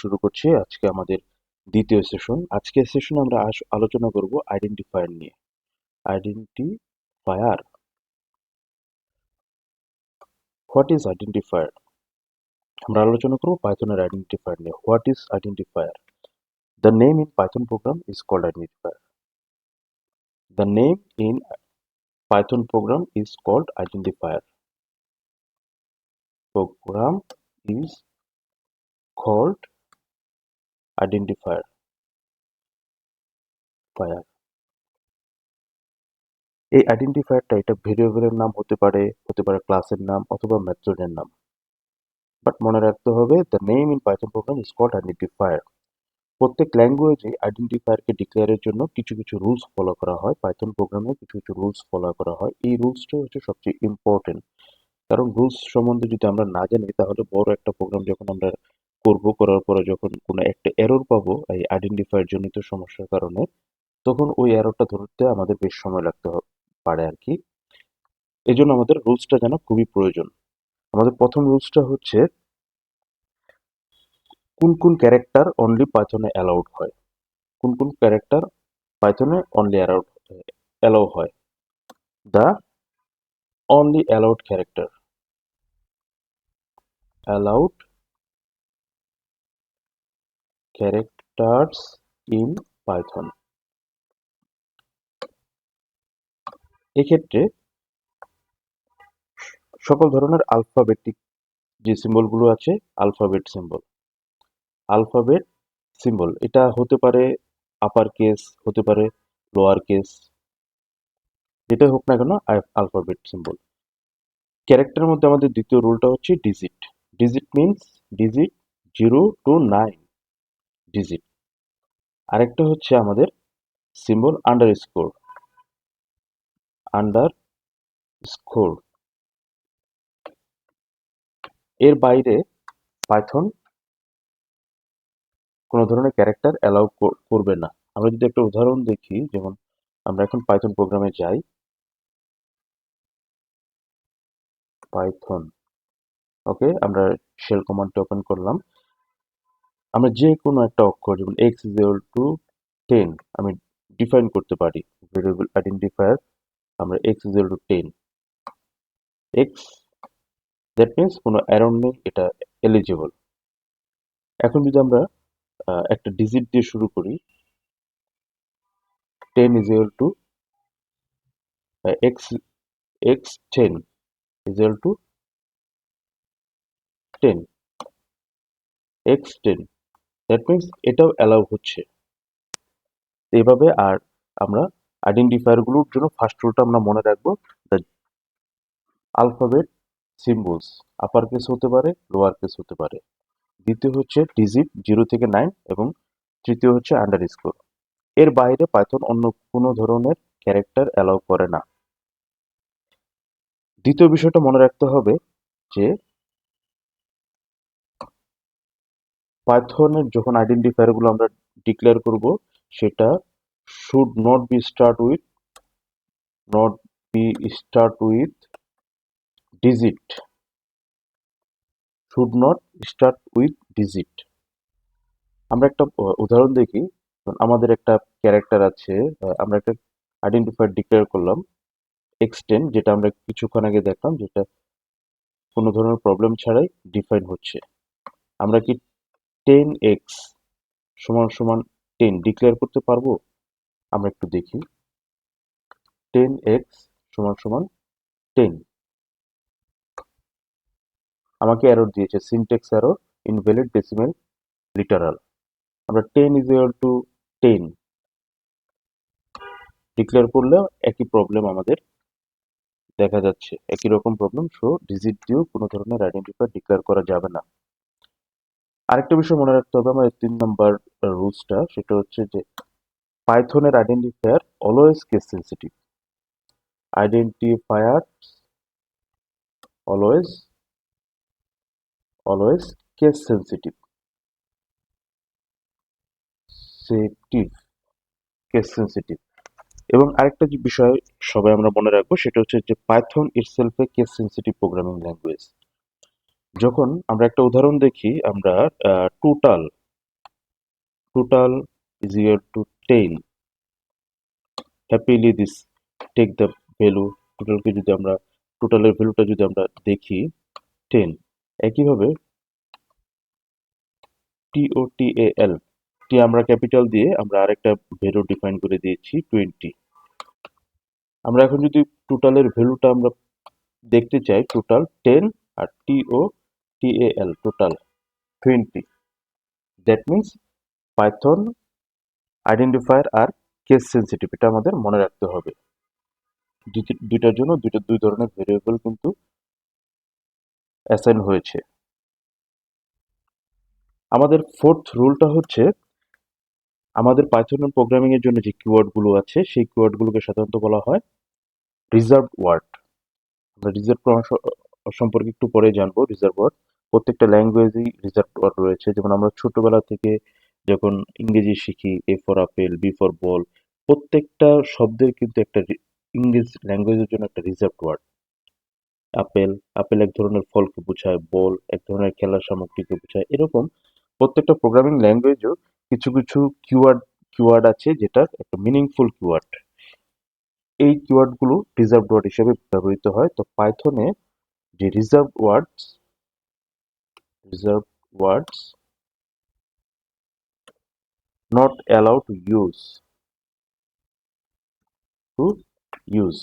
শুরু করছি আজকে আমাদের দ্বিতীয় সেশন। আজকের সেশনে আমরা আলোচনা করব আইডেন্টিফায়ার নিয়ে। Identifier, what is identifier? আমরা আলোচনা করব পাইথনের আইডেন্টিফায়ার নিয়ে। What is identifier? The name in Python program is called identifier. The name in Python program is called identifier. Program is called identifier. এই আইডেন্টিফায়ারটা এটা ভেরিয়েবলের নাম হতে পারে ক্লাসের নাম অথবা মেথডের নাম। বাট মনে রাখতে হবে the name in Python program is called identifier. প্রত্যেক ল্যাঙ্গুয়েজে আইডেন্টিফায়ারকে ডিক্লেয়ারের জন্য কিছু কিছু রুলস ফলো করা হয়। পাইথন প্রোগ্রামে কিছু কিছু রুলস ফলো করা হয়। এই রুলসটা হচ্ছে সবচেয়ে ইম্পর্টেন্ট, কারণ রুলস সম্বন্ধে যদি আমরা না জানি তাহলে বড় একটা প্রোগ্রাম যখন আমরা করার পরে যখন কোনো একটা এরর পাবো এই আইডেন্টিফায়ার জনিত সমস্যার কারণে, তখন ওই এররটা ধরতে আমাদের বেশ সময় লাগতে পারে আর কি। এই জন্য আমাদের রুলসটা জানা খুবই প্রয়োজন। আমাদের প্রথম রুলসটা হচ্ছে কোন কোন ক্যারেক্টার অনলি পাইথনে অ্যালাউড হয়। কোন কোন ক্যারেক্টার পাইথনে অনলি অ্যালাউ হয়। The only allowed characters in Python. এক্ষেত্রে সকল ধরনের আলফাবেটিক যে সিম্বলগুলো আছে, আলফাবেট সিম্বল এটা হতে পারে আপার কেস, হতে পারে লোয়ার কেস, যেটা হোক না কেন আলফাবেট সিম্বল। ক্যারেক্টারের মধ্যে আমাদের দ্বিতীয় রুলটা হচ্ছে digit. Digit means digit 0 to 9 digit. আরেকটা হচ্ছে আমাদের সিম্বল আন্ডার স্কোর। এর বাইরে পাইথন কোনো ধরনের ক্যারেক্টার অ্যালাউ করবে না। আমরা যদি একটা উদাহরণ দেখি, যেমন আমরা এখন পাইথন প্রোগ্রামে যাই, পাইথন ওকে, আমরা শেল কমান্ডটা ওপেন করলাম। আমরা যে কোনো একটা অক্ষর যেমন x is equal to 10 আমি ডিফাইন করতে পারি। ভেরিয়েবল আইডেন্টিফায়ার আমরা x is equal to 10, x that means কোনো এরর নেই, এটা এলিজিবল। এখন যদি আমরা একটা ডিজিট দিয়ে শুরু করি, 10 is equal to x x 10 is equal to 10, x 10 that means এটাও অ্যালাউ হচ্ছে। এইভাবে আর আমরা আইডেন্টিফায়ার গুলোর জন্য ফার্স্ট রুলটা আমরা মনে রাখবো, the alphabet symbols upper case হতে পারে, লোয়ার কেস হতে পারে। দ্বিতীয় হচ্ছে ডিজিট 0 থেকে 9 এবং তৃতীয় হচ্ছে আন্ডারস্কোর। এর বাইরে পাইথন অন্য কোনো ধরনের ক্যারেক্টার অ্যালাউ করে না। দ্বিতীয় বিষয়টা মনে রাখতে হবে যে পাইথনের যখন আইডেন্টিফায়ার গুলো আমরা ডিক্লেয়ার করব, সেটা should not be start with digit, should not start with digit. আমরা একটা উদাহরণ দেখি। আমাদের একটা ক্যারেক্টার আছে, আমরা একটা আইডেন্টিফায়ার ডিক্লেয়ার করলাম x10, যেটা আমরা কিছুক্ষণ আগে দেখলাম, যেটা কোনো ধরনের প্রবলেম ছাড়াই ডিফাইন হচ্ছে। আমরা কি 10x সমান সমান 10 ডিক্লেয়ার করতে পারবো? আমরা একটু দেখি। 10x সমান সমান 10 আমাকে এরর দিয়েছে, syntax error, invalid decimal literal. আমরা 10 is equal to 10 ডিক্লেয়ার করলেও একই প্রবলেম আমাদের দেখা যাচ্ছে, একই রকম প্রবলেম। সো ডিজিট দিয়েও কোনো ধরনের আইডেন্টিফায়ার ডিক্লেয়ার করা যাবে না। আরেকটা বিষয় মনে রাখতে হবে আমাদের 3 নাম্বার রুলসটা, সেটা হচ্ছে যে পাইথনের identifier always case sensitive. Identifier always always case sensitive sensitive case sensitive. এবং আরেকটা যে বিষয় সবাই আমরা মনে রাখবো, সেটা হচ্ছে যে পাইথন ইটসেলফ এ কেস সেন্সিটিভ প্রোগ্রামিং ল্যাঙ্গুয়েজ। যখন আমরা একটা উদাহরণ দেখি, আমরা total total is equal to 10. Happily this take the value টোটালকে যদি আমরা টোটালের ভ্যালুটা যদি আমরা দেখি 10। একইভাবে TOTAL টি আমরা ক্যাপিটাল দিয়ে আমরা আরেকটা ভ্যালু ডিফাইন করে দিয়েছি 20। আমরা এখন যদি টোটালের ভ্যালুটা আমরা দেখতে চাই টোটাল 10 আর TOTAL total 20, that means Python identifier আর কেস সেন্সিটিভ এটা আমাদের মনে রাখতে হবে। দুইটার জন্য দুই ধরনের ভেরিয়েবল কিন্তু অ্যাসাইন হয়েছে। আমাদের ফোর্থ রুলটা হচ্ছে আমাদের পাইথন প্রোগ্রামিং এর জন্য যে কিওয়ার্ডগুলো আছে সেই কিওয়ার্ডগুলোকে সাধারণত বলা হয় রিজার্ভ ওয়ার্ড। আমরা রিজার্ভ সম্পর্কে একটু পরে জানবো। রিজার্ভ ওয়ার্ড প্রত্যেকটা ল্যাঙ্গুয়েজেই রিজার্ভ ওয়ার্ড রয়েছে। যেমন আমরা ছোটবেলা থেকে যখন ইংরেজি শিখি A for apple, B for ball, প্রত্যেকটা শব্দের কিন্তু একটা ইংরেজি ল্যাঙ্গুয়েজের জন্য একটা রিজার্ভ ওয়ার্ড। আপেল এক ধরনের ফলকে বোঝায়, বল এক ধরনের খেলার সামগ্রীকে বোঝায়। এরকম প্রত্যেকটা প্রোগ্রামিং ল্যাঙ্গুয়েজেও কিছু কিছু কিওয়ার্ড আছে যেটা একটা মিনিংফুল কিওয়ার্ড। এই কিওয়ার্ডগুলো রিজার্ভ ওয়ার্ড হিসেবে ব্যবহৃত হয়। তো পাইথনে যে reserve words not allow to use.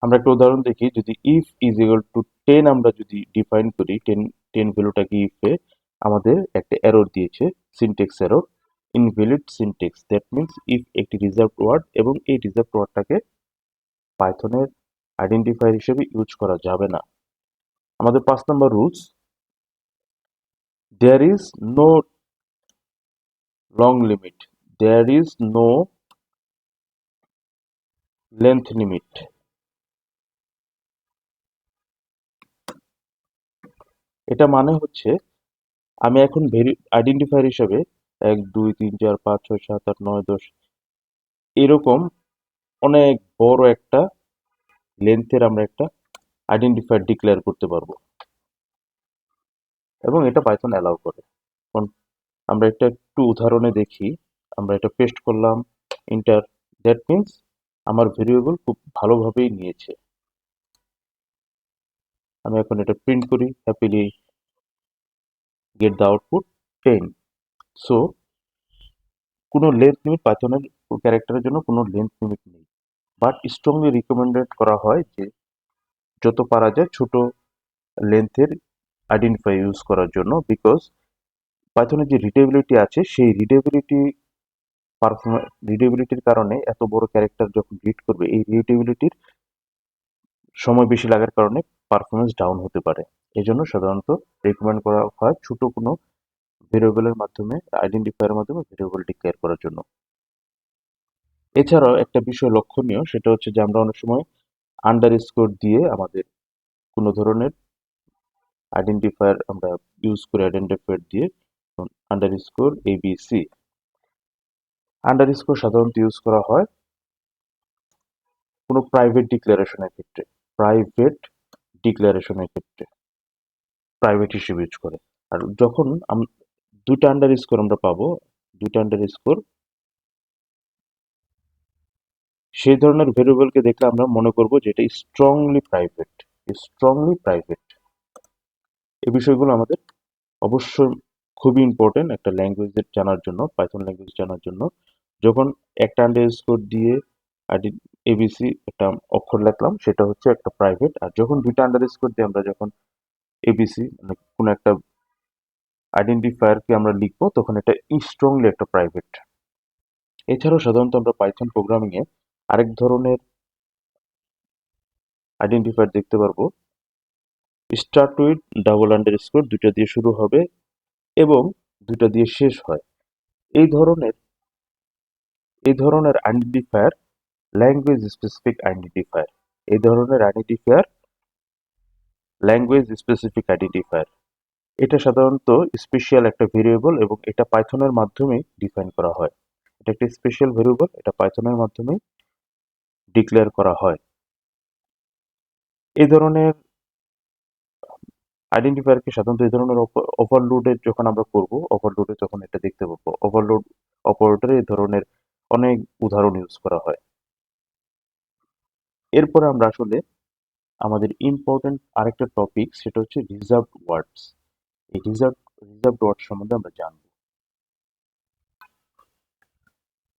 আমরা একটা উদাহরণ দেখি, যদি ইফ ইজ ইকুয়াল টু 10 আমরা যদি ডিফাইন করি, 10 ভ্যালুটাকে ইফে আমাদের একটা এরর দিয়েছে, syntax error, invalid syntax. That means if একটি রিজার্ভ ওয়ার্ড এবং এই রিজার্ভ ওয়ার্ডটাকে পাইথনের আইডেন্টিফায়ার হিসেবে ইউজ করা যাবে না। আমাদের 5 number rules, there is no long limit, there is no length limit. এটা মানে হচ্ছে আমি এখন আইডেন্টিফায়ার হিসেবে 1 2 3 4 5 6 7 8 9 10 এরকম অনেক বড় একটা লেন্থের আমরা একটা আইডেন্টিফায়ার ডিক্লেয়ার করতে পারবো এবং এটা পাইথন অ্যালাউ করে। এখন আমরা একটা একটু উদাহরণে দেখি। আমরা এটা পেস্ট করলাম, ইন্টার, দ্যাট মিনস আমার ভেরিয়েবল খুব ভালোভাবেই নিয়েছে। আমি এখন এটা প্রিন্ট করি, happily get the output 10। So কোনো লেন্থ লিমিট পাইথনের ক্যারেক্টারের জন্য কোনো লেন্থ লিমিট নেই, বাট স্ট্রংলি রিকমেন্ডেড করা হয় যে যত পারা যায় ছোট লেন্থের আইডেন্টিফাই ইউজ করার জন্য। বিকজ পাইথনের যে রিডেবিলিটি আছে সেই রিডেবিলিটির কারণে এত বড় ক্যারেক্টার যখন রিড করবে এই রিডেবিলিটির সময় বেশি লাগার কারণে পারফরমেন্স ডাউন হতে পারে। এই জন্য সাধারণত রেকমেন্ড করা হয় ছোট কোনো ভেরিয়েবলের মাধ্যমে আইডেন্টিফায়ারের মাধ্যমে ভেরিয়েবল ডিক্লেয়ার করার জন্য। এছাড়াও একটা বিষয় লক্ষণীয়, সেটা হচ্ছে যে আমরা অনেক সময় আন্ডারস্কোর দিয়ে আমাদের কোনো ধরনের আইডেন্টিফায়ার আমরা ইউজ করি, আইডেন্টিফায়ার দিয়ে আন্ডারস্কোর এবিসি। আন্ডারস্কোর সাধারণত ইউজ করা হয় কোনো প্রাইভেট ডিক্লারেশনের ক্ষেত্রে প্রাইভেট হিসেবে ইউজ করে। আর যখন দুইটা আন্ডারস্কোর আমরা পাবো, দুইটা আন্ডারস্কোর, সেই ধরনের ভেরিয়েবলকে দেখলে আমরা মনে করব যে এটা স্ট্রংলি প্রাইভেট। এই বিষয়গুলো আমাদের অবশ্যই খুবই ইম্পর্টেন্ট একটা ল্যাঙ্গুয়েজের জানার জন্য, পাইথন ল্যাঙ্গুয়েজ জানার জন্য। যখন একটা আন্ডারস্কোর দিয়ে এবিসি একটা অক্ষর লিখলাম সেটা হচ্ছে একটা প্রাইভেট, আর যখন দুইটা আন্ডারস্কোর দিয়ে আমরা যখন এবিসি মানে কোনো একটা আইডেন্টিফায়ারকে আমরা লিখবো তখন এটা স্ট্রংলি একটা প্রাইভেট। এছাড়াও সাধারণত আমরা পাইথন প্রোগ্রামিং এ আরেক ধরনের আইডেন্টিফায়ার দেখতে পারবো, স্টার্ট উইথ ডাবল আন্ডারস্কোর, দুইটা দিয়ে শুরু হবে এবং দুইটা দিয়ে শেষ হয়। এই ধরনের আইডেন্টিফায়ার ল্যাঙ্গুয়েজ স্পেসিফিক আইডেন্টিফায়ার। এটা সাধারণত স্পেশাল একটা ভেরিয়েবল এবং এটা পাইথনের মাধ্যমেই ডিফাইন করা হয়। এটা একটা স্পেশাল ভেরিয়েবল, এটা পাইথনের মাধ্যমেই ডিক্লেয়ার করা হয়। এই ধরনের আইডেন্টিফায়ারকে সাধারণত এই ধরনের ওভারলোডে যখন আমরা করব, ওভারলোডে তখন এটা দেখতে পাবো। ওভারলোড অপারেটরে এই ধরনের অনেক উদাহরণ ইউজ করা হয়। এরপরে আমরা আসলে আমাদের ইম্পর্টেন্ট আরেকটা টপিক, সেটা হচ্ছে রিজার্ভড ওয়ার্ডস। এই রিজার্ভড ওয়ার্ড সম্বন্ধে আমরা জানবো।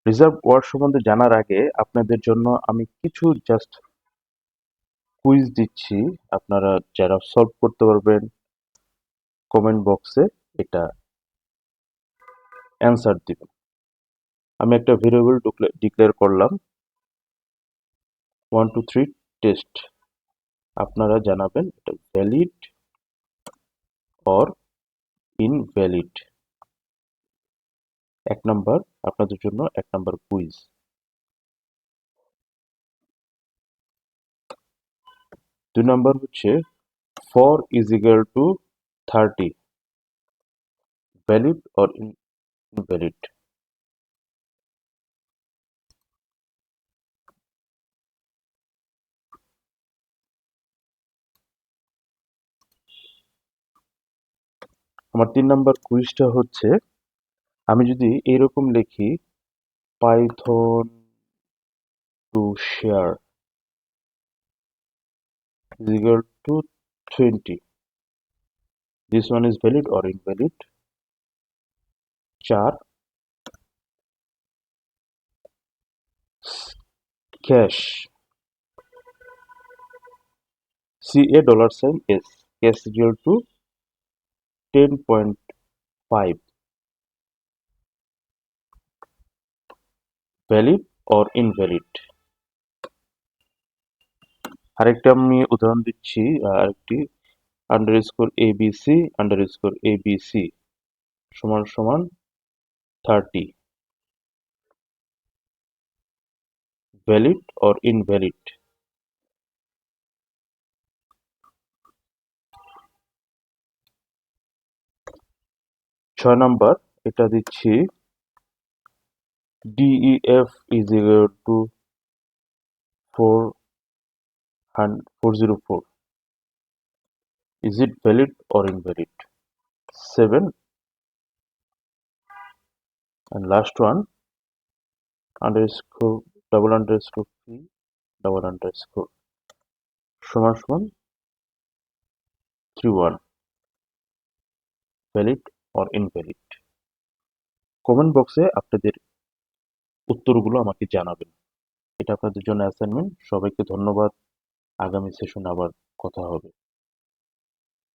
রিজার্ভ ওয়ার্ড সম্বন্ধে জানার আগে আপনাদের জন্য আমি কিছু জাস্ট কুইজ দিচ্ছি। আপনারা যারা সলভ করতে পারবেন কমেন্ট বক্সে এটা অ্যান্সার দিবেন। আমি একটা ভেরিয়েবল ডিক্লেয়ার করলাম 1 2 3 টেস্ট। আপনারা জানাবেন এটা ভ্যালিড অর ইনভ্যালিড। এক নাম্বার আপনাদের জন্য, এক নাম্বার কুইজ। 2 নাম্বার হচ্ছে 4 is equal to 30, valid or invalid. আমার 3 নাম্বার কুইজটা হচ্ছে, আমি যদি এরকম লিখি Python to share is equal to 20, this one is valid or invalid? 4 cash, CA dollar sign S, cash is equal to 10.5, valid or invalid? আরেকটা আমি উদাহরণ দিচ্ছি, আরেকটি আন্ডারস্কোর এবিসি আন্ডারস্কোর এবিসি সমান সমান 30, valid or invalid? 6 নাম্বার এটা দিচ্ছি DEF is equal to 404, is it valid or invalid? 7, and last one underscore double underscore p double underscore সমান সমান 31, ভ্যালিড অর ইনভ্যালিড? কমেন্ট বক্সে আপনাদের উত্তরগুলো আমাকে জানাবেন। এটা আপনাদের জন্য অ্যাসাইনমেন্ট। সবাইকে ধন্যবাদ। আগামী সেশনে আবার কথা হবে।